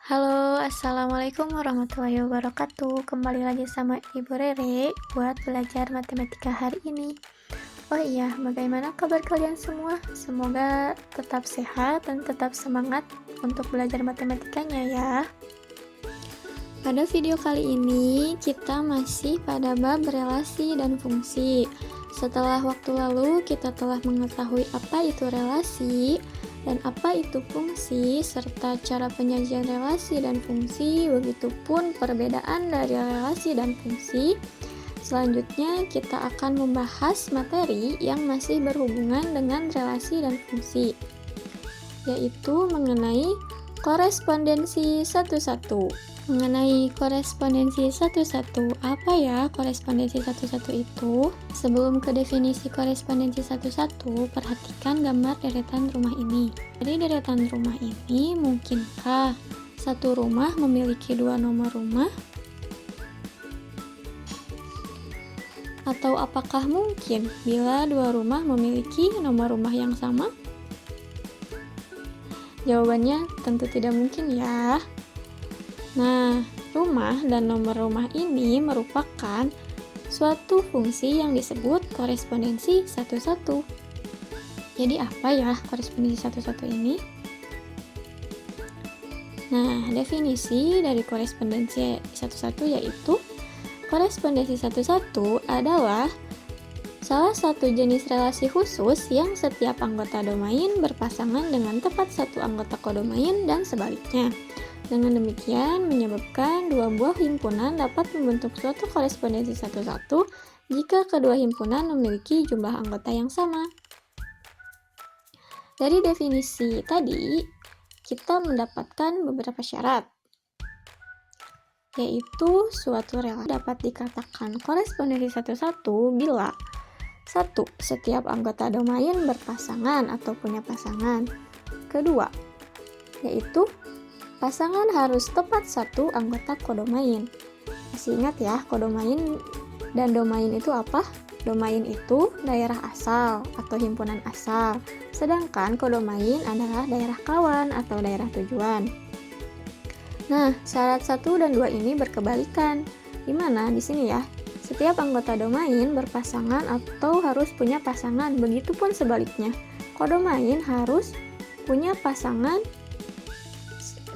Halo, assalamualaikum warahmatullahi wabarakatuh. Kembali lagi sama Ibu Rere buat belajar matematika hari ini. Oh iya, bagaimana kabar kalian semua? Semoga tetap sehat dan tetap semangat untuk belajar matematikanya ya. Pada video kali ini, kita masih pada bab relasi dan fungsi. Setelah waktu lalu, kita telah mengetahui apa itu relasi dan apa itu fungsi, serta cara penyajian relasi dan fungsi, begitupun perbedaan dari relasi dan fungsi. Selanjutnya, kita akan membahas materi yang masih berhubungan dengan relasi dan fungsi, yaitu mengenai korespondensi satu-satu. Mengenai korespondensi satu-satu, apa ya korespondensi satu-satu itu? Sebelum ke definisi korespondensi satu-satu, perhatikan gambar deretan rumah ini. Dari deretan rumah ini, mungkinkah satu rumah memiliki dua nomor rumah? Atau apakah mungkin bila dua rumah memiliki nomor rumah yang sama? Jawabannya tentu tidak mungkin ya. Nah, rumah dan nomor rumah ini merupakan suatu fungsi yang disebut korespondensi satu-satu. Jadi apa ya korespondensi satu-satu ini? Nah, definisi dari korespondensi satu-satu yaitu korespondensi satu-satu adalah salah satu jenis relasi khusus yang setiap anggota domain berpasangan dengan tepat satu anggota kodomain dan sebaliknya. Dengan demikian, menyebabkan dua buah himpunan dapat membentuk suatu korespondensi satu-satu jika kedua himpunan memiliki jumlah anggota yang sama. Dari definisi tadi, kita mendapatkan beberapa syarat, yaitu suatu relasi dapat dikatakan korespondensi satu-satu bila 1. Setiap anggota domain berpasangan atau punya pasangan. Kedua, yaitu pasangan harus tepat satu anggota kodomain. Masih ingat ya, kodomain dan domain itu apa? Domain itu daerah asal atau himpunan asal, sedangkan kodomain adalah daerah kawan atau daerah tujuan. Nah, syarat 1 dan 2 ini berkebalikan. Di mana di sini ya? Setiap anggota domain berpasangan atau harus punya pasangan, begitupun sebaliknya. Kodomain harus punya pasangan,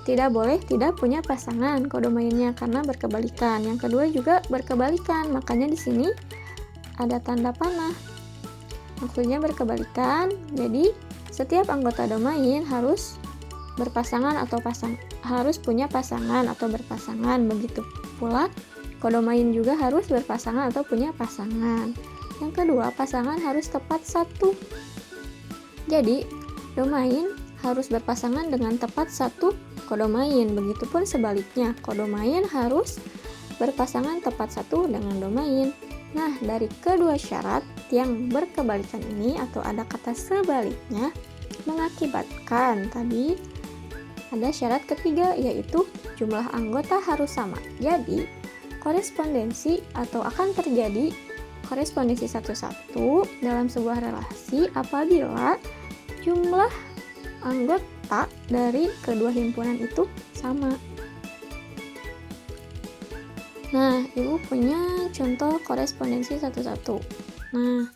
tidak boleh tidak punya pasangan kodomainnya karena berkebalikan. Yang kedua juga berkebalikan, makanya di sini ada tanda panah. Maksudnya berkebalikan. Jadi setiap anggota domain harus berpasangan atau harus punya pasangan atau berpasangan. Begitu pula kodomain juga harus berpasangan atau punya pasangan. Yang kedua, pasangan harus tepat satu. Jadi domain harus berpasangan dengan tepat satu kodomain, begitupun sebaliknya, kodomain harus berpasangan tepat satu dengan domain. Nah, dari kedua syarat yang berkebalikan ini atau ada kata sebaliknya mengakibatkan tadi ada syarat ketiga, yaitu jumlah anggota harus sama. Jadi, korespondensi atau akan terjadi korespondensi satu-satu dalam sebuah relasi apabila jumlah anggota dari kedua himpunan itu sama. Nah, Ibu punya contoh korespondensi satu-satu. Nah,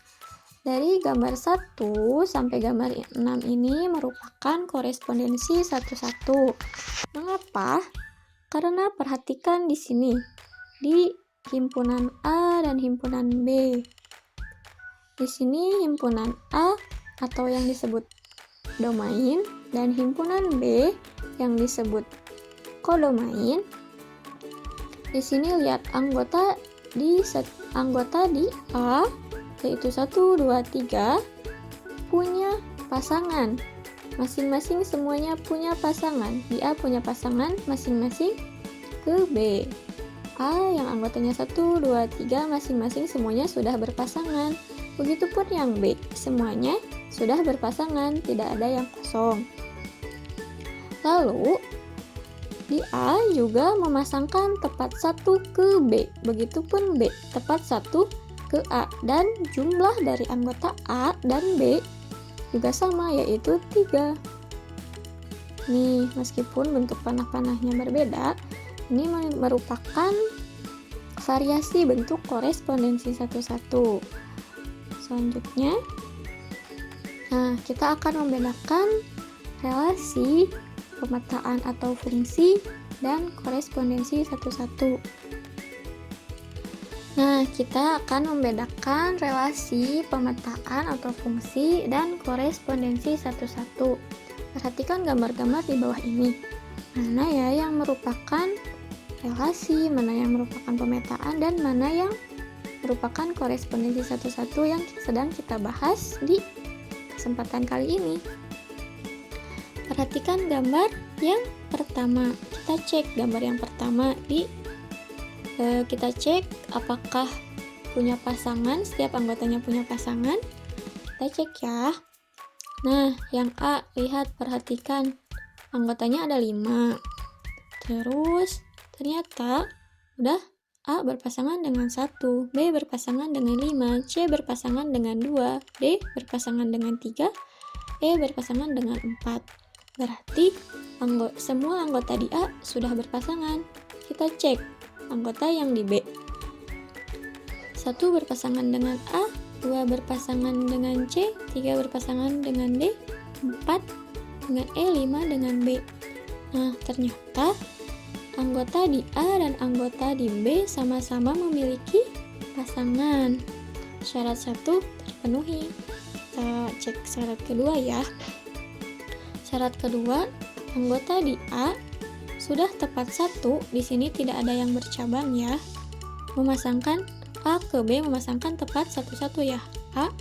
dari gambar 1 sampai gambar 6 ini merupakan korespondensi satu-satu. Mengapa? Karena perhatikan di sini, di himpunan A dan himpunan B. Di sini himpunan A atau yang disebut domain dan himpunan B yang disebut kodomain. Di sini lihat anggota di A yaitu 1, 2, 3 punya pasangan. Masing-masing semuanya punya pasangan. Di A punya pasangan masing-masing ke B. A yang anggotanya 1, 2, 3 masing-masing semuanya sudah berpasangan. Begitupun yang B, semuanya sudah berpasangan, tidak ada yang kosong. Lalu, di A juga memasangkan tepat satu ke B, begitupun B tepat satu ke A, dan jumlah dari anggota A dan B juga sama, yaitu 3. nih, meskipun bentuk panah-panahnya berbeda, ini merupakan variasi bentuk korespondensi satu-satu. Selanjutnya, nah, kita akan membedakan relasi, pemetaan atau fungsi, dan korespondensi satu-satu. Nah, kita akan membedakan relasi, pemetaan atau fungsi, dan korespondensi satu-satu. Perhatikan gambar-gambar di bawah ini. Mana ya yang merupakan relasi, mana yang merupakan pemetaan, dan mana yang merupakan korespondensi satu-satu yang sedang kita bahas di kesempatan kali ini. Perhatikan gambar yang pertama. Kita cek gambar yang pertama kita cek apakah punya pasangan, setiap anggotanya punya pasangan. Kita cek ya. Nah, yang A, lihat, perhatikan. Anggotanya ada 5. Terus, ternyata udah A berpasangan dengan 1, B berpasangan dengan 5, C berpasangan dengan 2, D berpasangan dengan 3, E berpasangan dengan 4. Berarti semua anggota di A sudah berpasangan. Kita cek anggota yang di B. 1 berpasangan dengan A, 2 berpasangan dengan C, 3 berpasangan dengan D, 4 dengan E, 5 dengan B. Nah, ternyata anggota di A dan anggota di B sama-sama memiliki pasangan. Syarat 1 terpenuhi. Kita cek syarat kedua ya. Syarat kedua, anggota di A sudah tepat 1. Di sini tidak ada yang bercabang ya. Memasangkan A ke B, memasangkan tepat satu-satu ya. A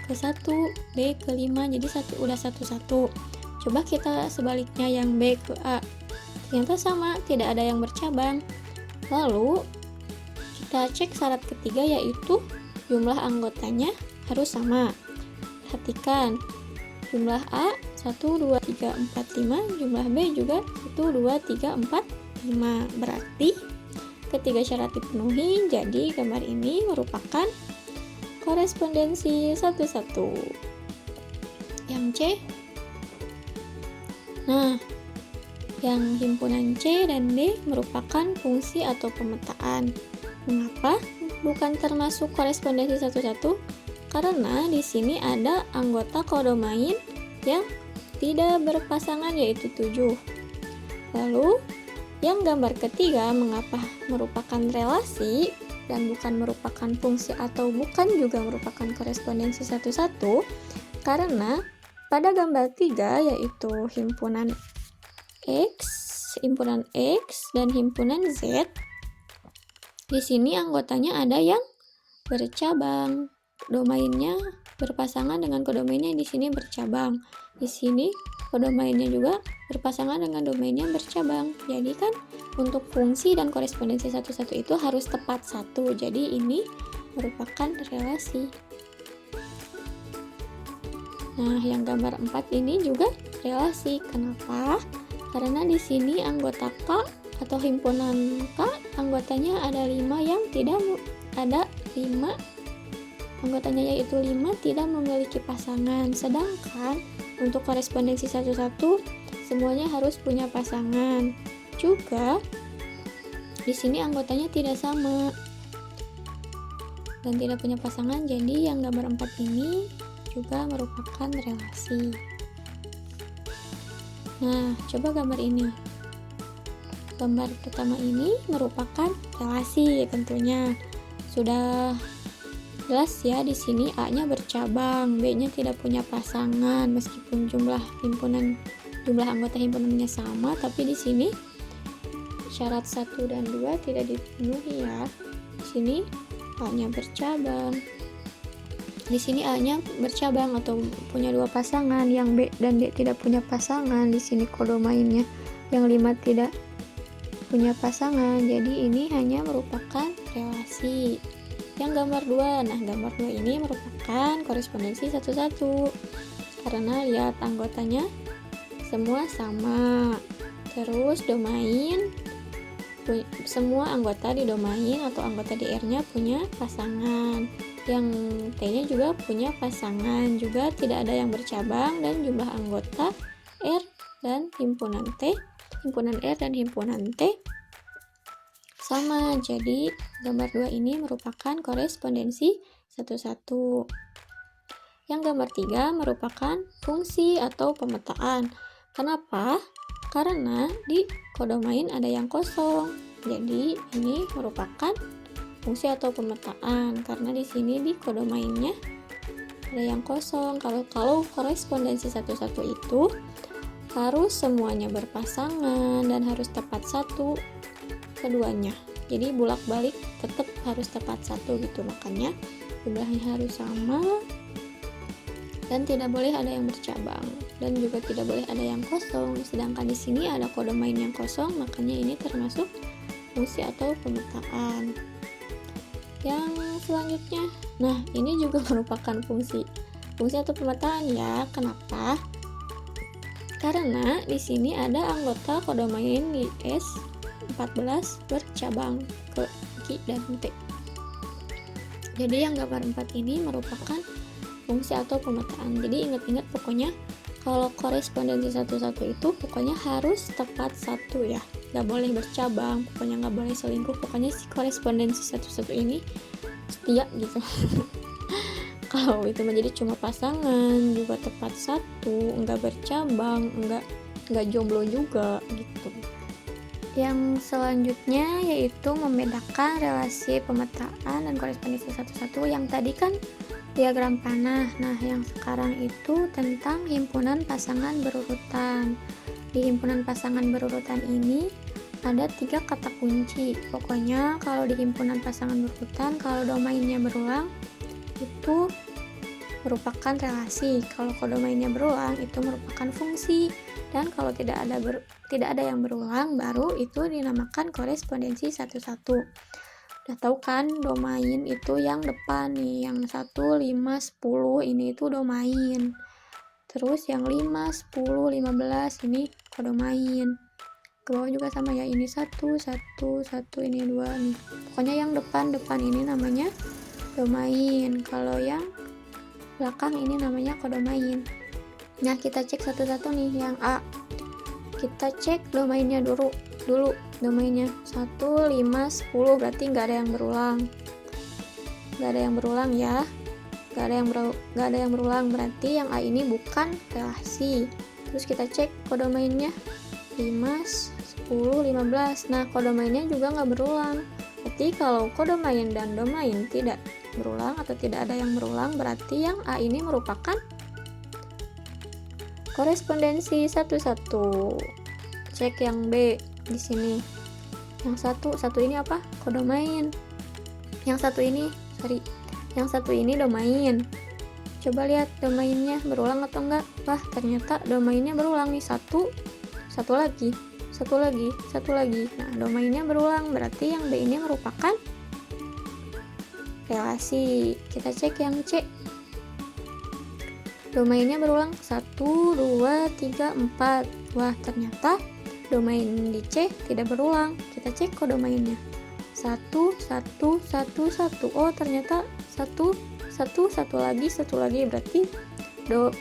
ke 1, B ke 5, jadi udah 1-1. Coba kita sebaliknya yang B ke A. Ternyata sama, tidak ada yang bercabang. Lalu kita cek syarat ketiga, yaitu jumlah anggotanya harus sama. Perhatikan, jumlah A 1, 2, 3, 4, 5, jumlah B juga 1, 2, 3, 4, 5. Berarti ketiga syarat dipenuhi, jadi gambar ini merupakan korespondensi satu-satu. Yang C, nah, yang himpunan C dan D merupakan fungsi atau pemetaan. Mengapa bukan termasuk korespondensi satu-satu? Karena di sini ada anggota kodomain yang tidak berpasangan, yaitu 7. Lalu yang gambar ketiga, mengapa merupakan relasi dan bukan merupakan fungsi atau bukan juga merupakan korespondensi satu-satu? Karena pada gambar 3, yaitu himpunan X dan himpunan Z, di sini anggotanya ada yang bercabang. Domainnya berpasangan dengan kodomainnya di sini bercabang. Di sini kodomainnya juga berpasangan dengan domainnya bercabang. Jadi kan untuk fungsi dan korespondensi satu-satu itu harus tepat 1. Jadi ini merupakan relasi. Nah, yang gambar 4 ini juga relasi. Kenapa? Karena di sini anggota K atau himpunan K, anggotanya ada 5 yang tidak ada 5 anggotanya, yaitu 5 tidak memiliki pasangan. Sedangkan untuk korespondensi satu-satu semuanya harus punya pasangan. Juga di sini anggotanya tidak sama dan tidak punya pasangan, jadi yang gambar 4 ini juga merupakan relasi. Nah, coba gambar ini. Gambar pertama ini merupakan relasi, tentunya sudah jelas ya. Di sini A-nya bercabang, B-nya tidak punya pasangan, meskipun jumlah anggota himpunannya sama, tapi di sini syarat 1 dan 2 tidak dipenuhi ya. Di sini A-nya bercabang. Di sini A-nya bercabang atau punya 2 pasangan, yang B dan D tidak punya pasangan. Di sini kodomainnya yang 5 tidak punya pasangan. Jadi ini hanya merupakan relasi. Yang gambar 2, nah gambar 2 ini merupakan korespondensi satu-satu. Karena lihat anggotanya semua sama. Terus domain, semua anggota di domain atau anggota di R-nya punya pasangan. Yang T-nya juga punya pasangan, juga tidak ada yang bercabang, dan jumlah anggota R dan himpunan T, himpunan R dan himpunan T sama. Jadi gambar 2 ini merupakan korespondensi 1-1. Yang gambar 3 merupakan fungsi atau pemetaan. Kenapa? Karena di kodomain ada yang kosong. Jadi ini merupakan fungsi atau pemetaan karena di sini di kodomainnya ada yang kosong. Kalau korespondensi 1-1 itu harus semuanya berpasangan dan harus tepat satu keduanya. Jadi bolak-balik tetap harus tepat satu gitu, makanya jumlahnya harus sama dan tidak boleh ada yang bercabang dan juga tidak boleh ada yang kosong. Sedangkan di sini ada kodomain yang kosong, makanya ini termasuk fungsi atau pemetaan. Yang selanjutnya, nah ini juga merupakan fungsi atau pemetaan ya. Kenapa? Karena di sini ada anggota kodomain di S14 bercabang ke Q dan T. Jadi yang gambar 4 ini merupakan fungsi atau pemetaan. Jadi ingat-ingat pokoknya kalau korespondensi 1-1 itu pokoknya harus tepat satu ya, nggak boleh bercabang, pokoknya nggak boleh selingkuh. Pokoknya si korespondensi 1-1 ini setia gitu. Kalau itu menjadi cuma pasangan juga tepat satu, nggak bercabang, nggak jomblo juga gitu. Yang selanjutnya yaitu membedakan relasi pemetaan dan korespondensi 1-1. Yang tadi kan diagram panah. Nah, yang sekarang itu tentang himpunan pasangan berurutan. Di himpunan pasangan berurutan ini ada 3 kata kunci. Pokoknya kalau di himpunan pasangan berurutan, kalau domainnya berulang itu merupakan relasi. Kalau kodomainnya berulang itu merupakan fungsi. Dan kalau tidak ada yang berulang, baru itu dinamakan korespondensi 1-1. Udah tahu kan domain itu yang depan nih, yang 1, 5, 10 ini itu domain. Terus yang 5, 10, 15 ini kodomain. Ke bawah juga sama ya, ini 1, 1, ini 2 nih. Pokoknya yang depan ini namanya domain. Kalau yang belakang ini namanya kodomain. Nah, kita cek satu-satu nih. Yang A, kita cek domainnya dulu domainnya 1, 5, 10 berarti nggak ada yang berulang ya, nggak ada yang berulang berarti yang A ini bukan relasi. Terus kita cek kodomainnya 5, 10, 15. Nah, kodomainnya juga nggak berulang. Berarti kalau kodomain dan domain tidak berulang atau tidak ada yang berulang, berarti yang A ini merupakan korespondensi 1-1. Cek yang B di sini. Yang satu ini apa? Kodomain. Yang satu ini domain. Coba lihat domainnya berulang atau enggak. Wah, ternyata domainnya berulang nih. Satu lagi. Nah, domainnya berulang, berarti yang B ini merupakan relasi. Kita cek yang C. Domainnya berulang 1, 2, 3, 4. Wah, ternyata domain di C tidak berulang. Kita cek kodomainnya 1, 1, 1. Oh, ternyata 1 lagi. Berarti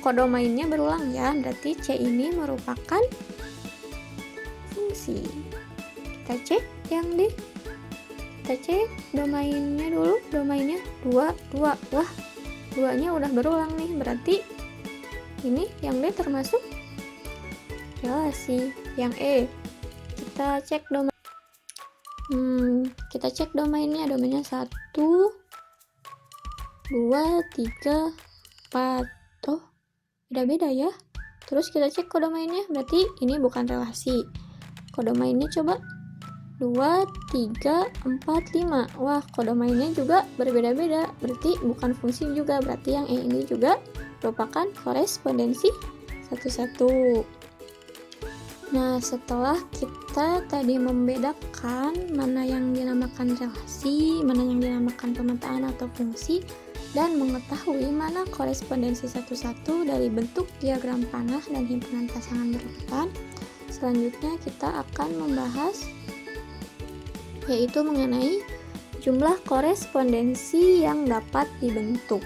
kodomainnya berulang ya. Berarti C ini merupakan fungsi. Kita cek yang D. Kita cek domainnya dulu. Domainnya 2. Wah, 2-nya udah berulang nih. Berarti ini yang D termasuk relasi. Yang E, kita cek domainnya 1, 2, 3, 4. Oh, beda-beda ya. Terus kita cek kodomainnya, berarti ini bukan relasi. Kodomainnya coba 2, 3, 4, 5. Wah, kodomainnya juga berbeda-beda, berarti bukan fungsi juga. Berarti yang E ini juga merupakan korespondensi 1-1. Nah, setelah kita tadi membedakan mana yang dinamakan relasi, mana yang dinamakan pemetaan atau fungsi, dan mengetahui mana korespondensi 1-1 dari bentuk diagram panah dan himpunan pasangan berurutan, selanjutnya kita akan membahas yaitu mengenai jumlah korespondensi yang dapat dibentuk.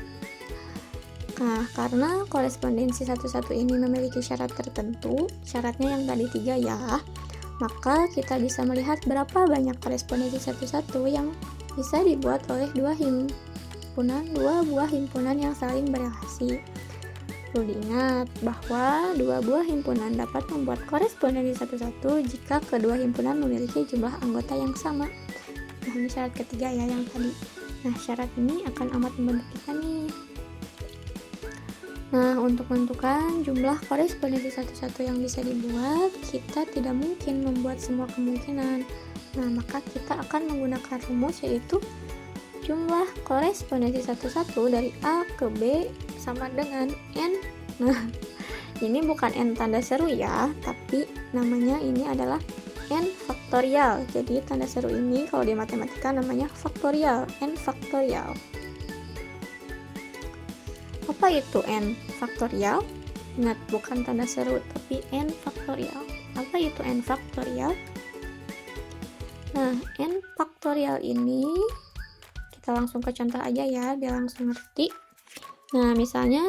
Nah, karena korespondensi satu-satu ini memiliki syarat tertentu, syaratnya yang tadi 3 ya, maka kita bisa melihat berapa banyak korespondensi satu-satu yang bisa dibuat oleh dua buah himpunan yang saling berelasi. Perlu diingat bahwa dua buah himpunan dapat membuat korespondensi satu-satu jika kedua himpunan memiliki jumlah anggota yang sama. Nah, ini syarat ketiga ya yang tadi. Nah, syarat ini akan amat membantu kita nih. Nah, untuk menentukan jumlah korespondensi satu-satu yang bisa dibuat, kita tidak mungkin membuat semua kemungkinan. Nah, maka kita akan menggunakan rumus yaitu jumlah korespondensi satu-satu dari A ke B sama dengan N. Nah, ini bukan N tanda seru ya, tapi namanya ini adalah N faktorial. Jadi tanda seru ini kalau di matematika namanya faktorial, N faktorial. Apa itu N faktorial? Ingat, bukan tanda seru, tapi N faktorial. Apa itu N faktorial? Nah, N faktorial ini kita langsung ke contoh aja ya, biar langsung ngerti. Nah, misalnya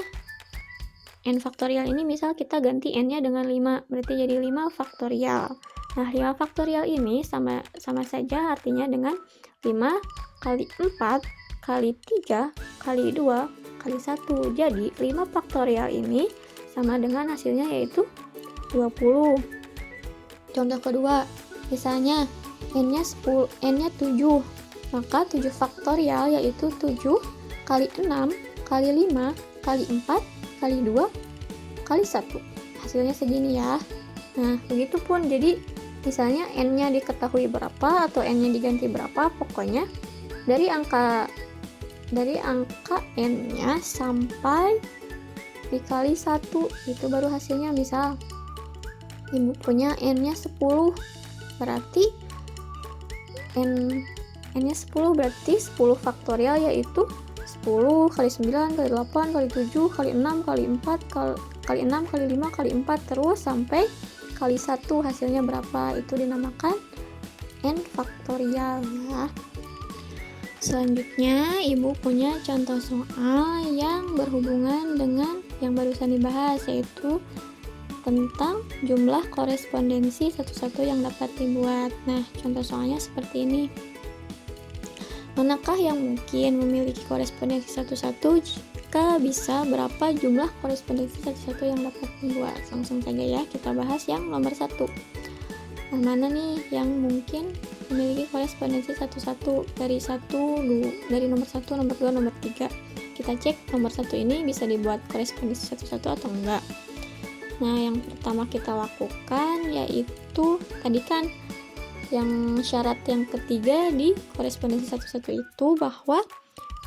N faktorial ini misal kita ganti N-nya dengan 5, berarti jadi 5 faktorial. Nah, 5 faktorial ini sama saja artinya dengan 5 kali 4 kali 3 kali 2 kali 1. Jadi 5 faktorial ini sama dengan hasilnya yaitu 20. Contoh kedua, misalnya N-nya 7, maka 7 faktorial yaitu 7 kali 6 kali 5 kali 4 kali 2 kali 1. Hasilnya segini ya. Nah, begitupun, jadi misalnya N-nya diketahui berapa atau N-nya diganti berapa, pokoknya dari angka N-nya sampai dikali 1, itu baru hasilnya. Misal ibu punya N-nya 10, berarti N-nya 10 berarti 10 faktorial yaitu 10 kali 9 kali 8 kali 7 kali 6 kali 4 kali 6 kali 5 kali 4 terus sampai kali 1. Hasilnya berapa? Itu dinamakan N faktorial ya. Selanjutnya, ibu punya contoh soal yang berhubungan dengan yang barusan dibahas, yaitu tentang jumlah korespondensi satu-satu yang dapat dibuat. Nah, contoh soalnya seperti ini. Manakah yang mungkin memiliki korespondensi satu-satu? Jika bisa, berapa jumlah korespondensi satu-satu yang dapat dibuat? Langsung saja ya, kita bahas yang nomor 1. Nah, mana nih yang mungkin memiliki korespondensi satu-satu dari nomor 1, nomor 2, nomor 3. Kita cek nomor 1 ini bisa dibuat korespondensi satu-satu atau enggak. Nah, yang pertama kita lakukan yaitu tadi kan yang syarat yang ketiga di korespondensi satu-satu itu bahwa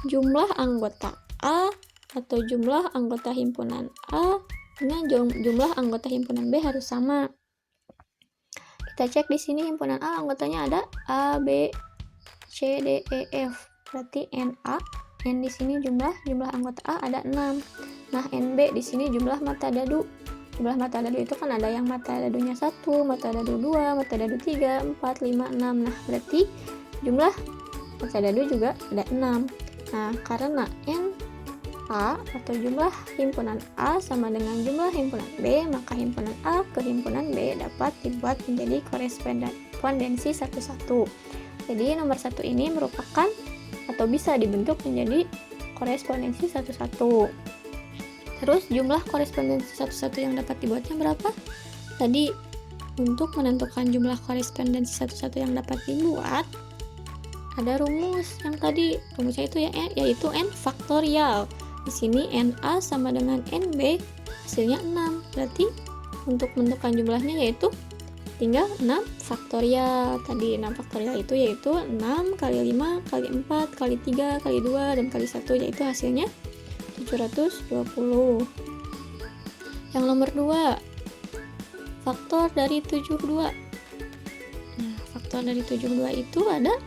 jumlah anggota A atau jumlah anggota himpunan A dengan jumlah anggota himpunan B harus sama. Kita cek di sini himpunan A anggotanya ada A, B, C, D, E, F. Berarti NA, N di sini jumlah anggota A ada 6. Nah, NB di sini jumlah mata dadu. Jumlah mata dadu itu kan ada yang mata dadunya 1, mata dadu 2, mata dadu 3, 4, 5, 6. Nah, berarti jumlah mata dadu juga ada 6. Nah, karena A atau jumlah himpunan A sama dengan jumlah himpunan B, maka himpunan A ke himpunan B dapat dibuat menjadi korespondensi satu-satu. Jadi nomor 1 ini merupakan atau bisa dibentuk menjadi korespondensi satu-satu. Terus jumlah korespondensi satu-satu yang dapat dibuatnya berapa? Tadi untuk menentukan jumlah korespondensi satu-satu yang dapat dibuat ada rumus yang tadi, rumusnya itu yaitu N faktorial. Di sini NA sama dengan NB, hasilnya 6. Berarti untuk menentukan jumlahnya yaitu tinggal 6 faktorial. Tadi 6 faktorial itu yaitu 6 kali 5 kali 4 kali 3 kali 2 dan kali 1, yaitu hasilnya 720. Yang nomor 2, faktor dari 72. Nah, faktor dari 72 itu ada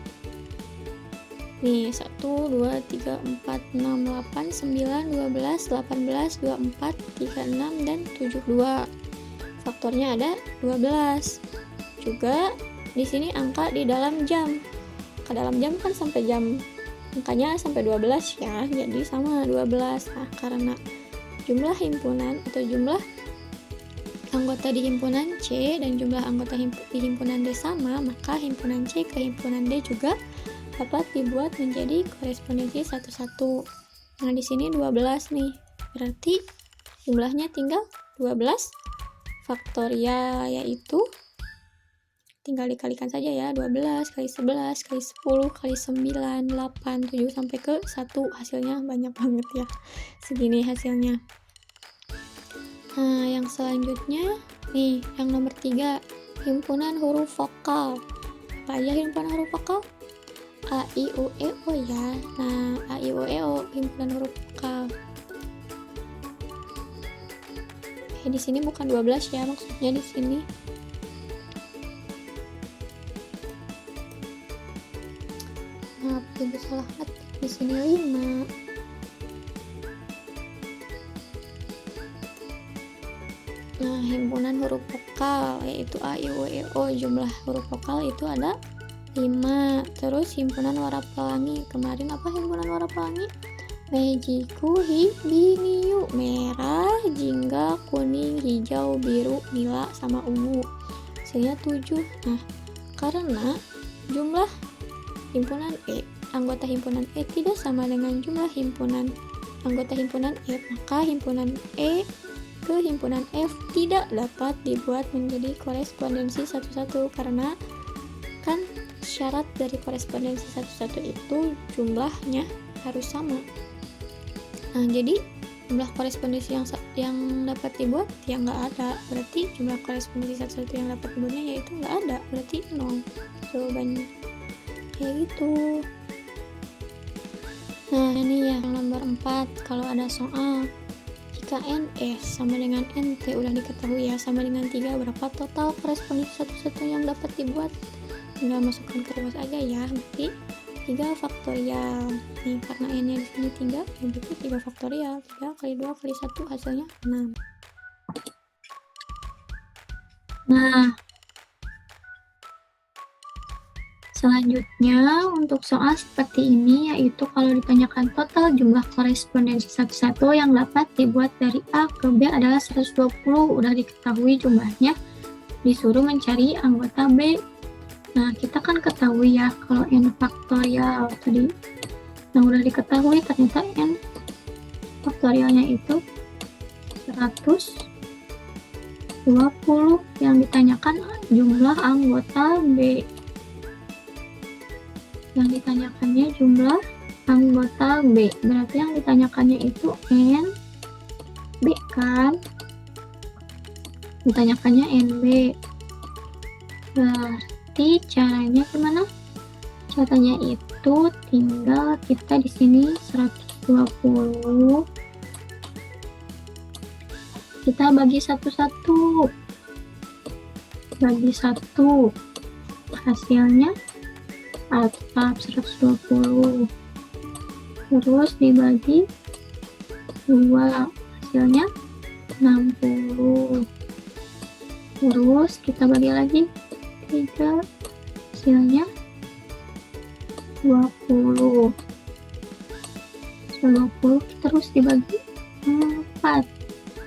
nih 1, 2, 3, 4, 6, 8, 9, 12, 18, 24, 36, dan 72. Faktornya ada 12. Juga di sini angka di dalam jam. Ke dalam jam kan sampai jam, angkanya sampai 12 ya, jadi sama 12. Nah, karena jumlah himpunan atau jumlah anggota di himpunan C dan jumlah anggota di himpunan D sama, maka himpunan C ke himpunan D juga dapat dibuat menjadi korespondensi satu-satu. Nah, di sini 12 nih. Berarti jumlahnya tinggal 12 faktorial, yaitu tinggal dikalikan saja ya, 12 kali 11 kali 10 kali 9, 8, 7 sampai ke 1. Hasilnya banyak banget ya. Segini hasilnya. Nah, yang selanjutnya nih, yang nomor 3, himpunan huruf vokal. Apa aja himpunan huruf vokal? A, I, U, E, O ya. Nah, A, I, U, E, O himpunan huruf vokal. Di sini bukan 12 ya, maksudnya di sini. Maaf, ibu salah ketik. Di sini 5. Nah, himpunan huruf vokal yaitu A, I, U, E, O, jumlah huruf vokal itu ada 5. Terus himpunan warna pelangi. Kemarin apa himpunan warna pelangi? Mejiku, biniu, merah, jingga, kuning, hijau, biru, nila, sama ungu. Hasilnya 7. Nah, karena jumlah himpunan E, anggota himpunan E tidak sama dengan jumlah himpunan anggota himpunan F, maka himpunan E ke himpunan F tidak dapat dibuat menjadi korespondensi satu-satu, karena kan syarat dari korespondensi satu-satu itu jumlahnya harus sama. Nah, jadi jumlah korespondensi yang dapat dibuat ya nggak ada, berarti jumlah korespondensi satu-satu yang dapat dibuatnya yaitu nggak ada, berarti 0 jawabannya. Kayak gitu. Nah, ini yang nomor 4, kalau ada soal jika NS sama dengan NT udah diketahui ya, sama dengan 3, berapa total korespondensi satu-satu yang dapat dibuat? Tinggal masukkan ke rumus aja ya, berarti 3 faktorial. Nih, karena N-nya di sini 3, ya berarti 3 faktorial. 3 kali 2 kali 1 hasilnya 6. Nah, selanjutnya untuk soal seperti ini, yaitu kalau ditanyakan total jumlah korespondensi satu-satu yang dapat dibuat dari A ke B adalah 120, udah diketahui jumlahnya, disuruh mencari anggota B. Nah, kita kan ketahui ya kalau N faktorial tadi, nah udah diketahui ternyata N faktorialnya itu 120, yang ditanyakan jumlah anggota B. Yang ditanyakannya jumlah anggota B, berarti yang ditanyakannya itu N B kan, ditanyakannya NB. Berarti caranya gimana? Caranya itu tinggal kita di sini 120 kita bagi satu-satu, bagi 1, hasilnya atap 120, terus dibagi 2, hasilnya 60, terus kita bagi lagi 3, hasilnya 20, 20 terus dibagi 4,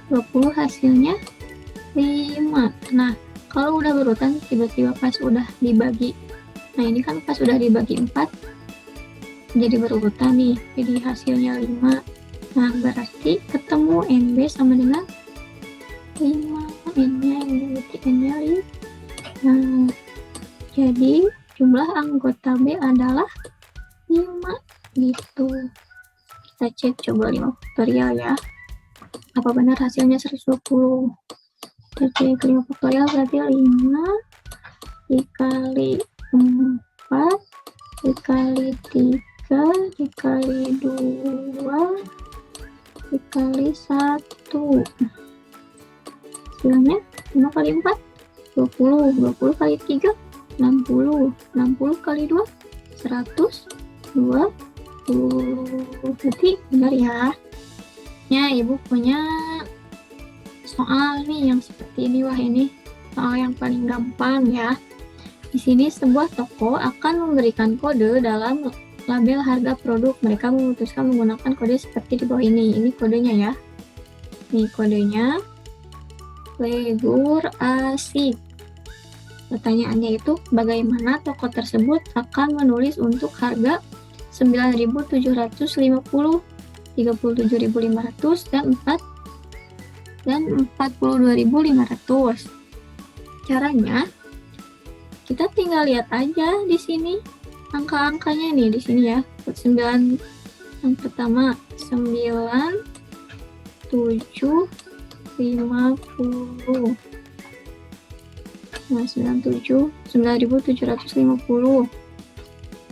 20 hasilnya 5. Nah, kalau udah berurutan tiba-tiba pas udah dibagi, nah ini kan pas udah dibagi 4 jadi berurutan nih, jadi hasilnya 5. Nah, berarti ketemu NB sama dengan 5, N-nya berarti N-nya 5. Nah, jadi jumlah anggota B adalah 5 gitu. Kita cek coba 5 faktorial ya, apa benar hasilnya 120. Kita cek 5 faktorial berarti 5 dikali 4 dikali 3 dikali 2 dikali 1, hasilnya 5 kali 4 20, 20 kali 3 60, 60 kali 2 120, berarti benar ya. Ya, ibu punya soal nih yang seperti ini. Wah, ini soal yang paling gampang ya. Di sini sebuah toko akan memberikan kode dalam label harga produk. Mereka memutuskan menggunakan kode seperti di bawah ini. Ini kodenya ya. Nih kodenya Legur Asik. Pertanyaannya itu, bagaimana toko tersebut akan menulis untuk harga 9.750, 37.500, dan 42.500. Caranya, kita tinggal lihat aja di sini angka-angkanya nih di sini ya. 9 yang pertama 9 7 50. Nah, 9.750.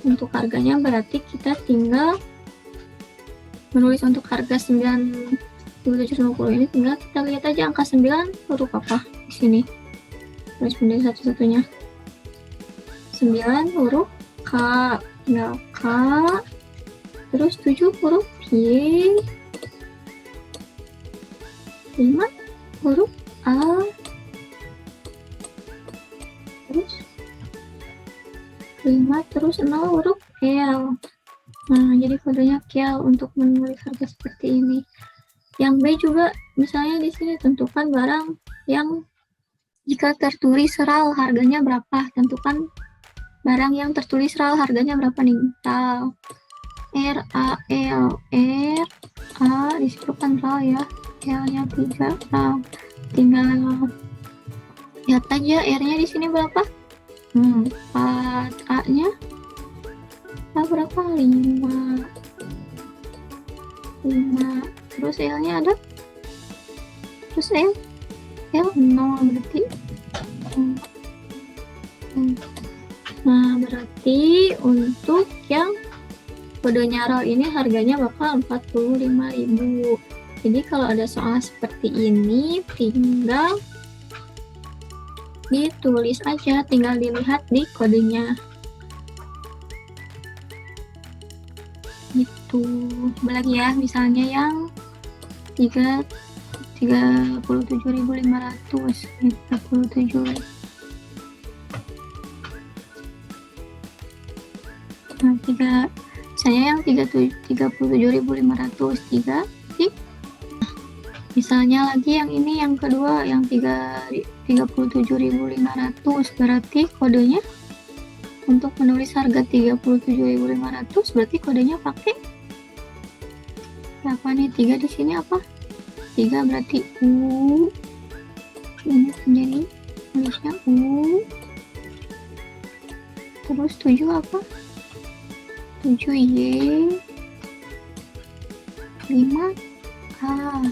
Untuk harganya berarti kita tinggal menulis untuk harga 9.750 ini, tinggal kita lihat aja angka 9 huruf apa di sini. Koresponden satu-satunya. 9 huruf K, tinggal K. Terus 7 huruf Y. 5 huruf A. Terus 5 terus 0 huruf L. Nah, jadi kodenya L untuk menulis harga seperti ini. Yang B juga, misalnya di sini tentukan barang yang jika tertulis RAL harganya berapa. Tentukan barang yang tertulis RAL harganya berapa nih. RAL R A L R A, disitu kan RAL ya. L-nya 3 RAL. Tinggal lihat aja R-nya di sini berapa. 4, A-nya berapa? 5. Terus L-nya ada. Terus L 0 berarti. Nah, berarti untuk yang kodenya RAL ini harganya bakal 45.000. Jadi kalau ada soal seperti ini tinggal ditulis aja, tinggal dilihat di kodenya. Gitu. Lagi ya, misalnya yang 37.500. 37. Nah, misalnya yang 37.500 misalnya lagi yang ini yang kedua yang 37.500, berarti kodenya untuk menulis harga 37.500 berarti kodenya pakai apa nih? 3 di sini apa? 3 berarti U. Ini menjadi tulisnya U. Terus 7 apa? 7 Y. 5 A.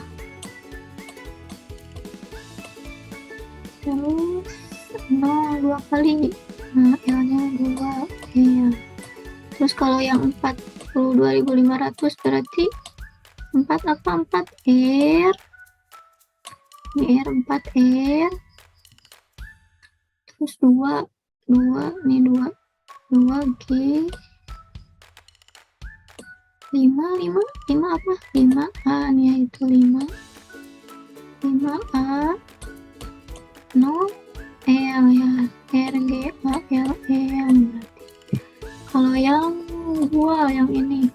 Terus 0 2 kali. Nah, L-nya 2 L. Terus kalau yang 42.500 berarti 4 apa? 4 R. Ini R 4 R. Terus 2 nih 2 G. 5 apa? 5 A nih, itu 5 A. 0 L ya, R G A L M. Kalau yang gua yang ini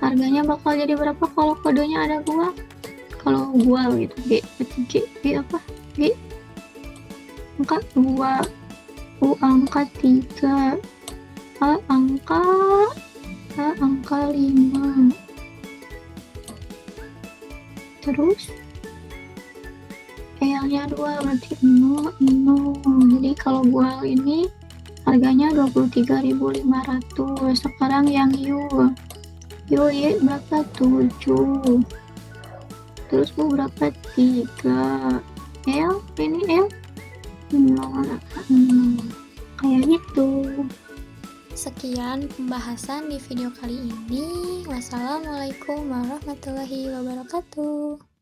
harganya bakal jadi berapa kalau kodenya ada gua? Kalau gua gitu G apa? G angka 2, U angka 3, A angka 5. Terus L-nya 2 berarti 0. Jadi kalau gua ini harganya 23.500. Sekarang yang U Y berapa? 7. Terus U berapa? 3. L ini L 0. Kayak gitu. Sekian pembahasan di video kali ini. Wassalamualaikum warahmatullahi wabarakatuh.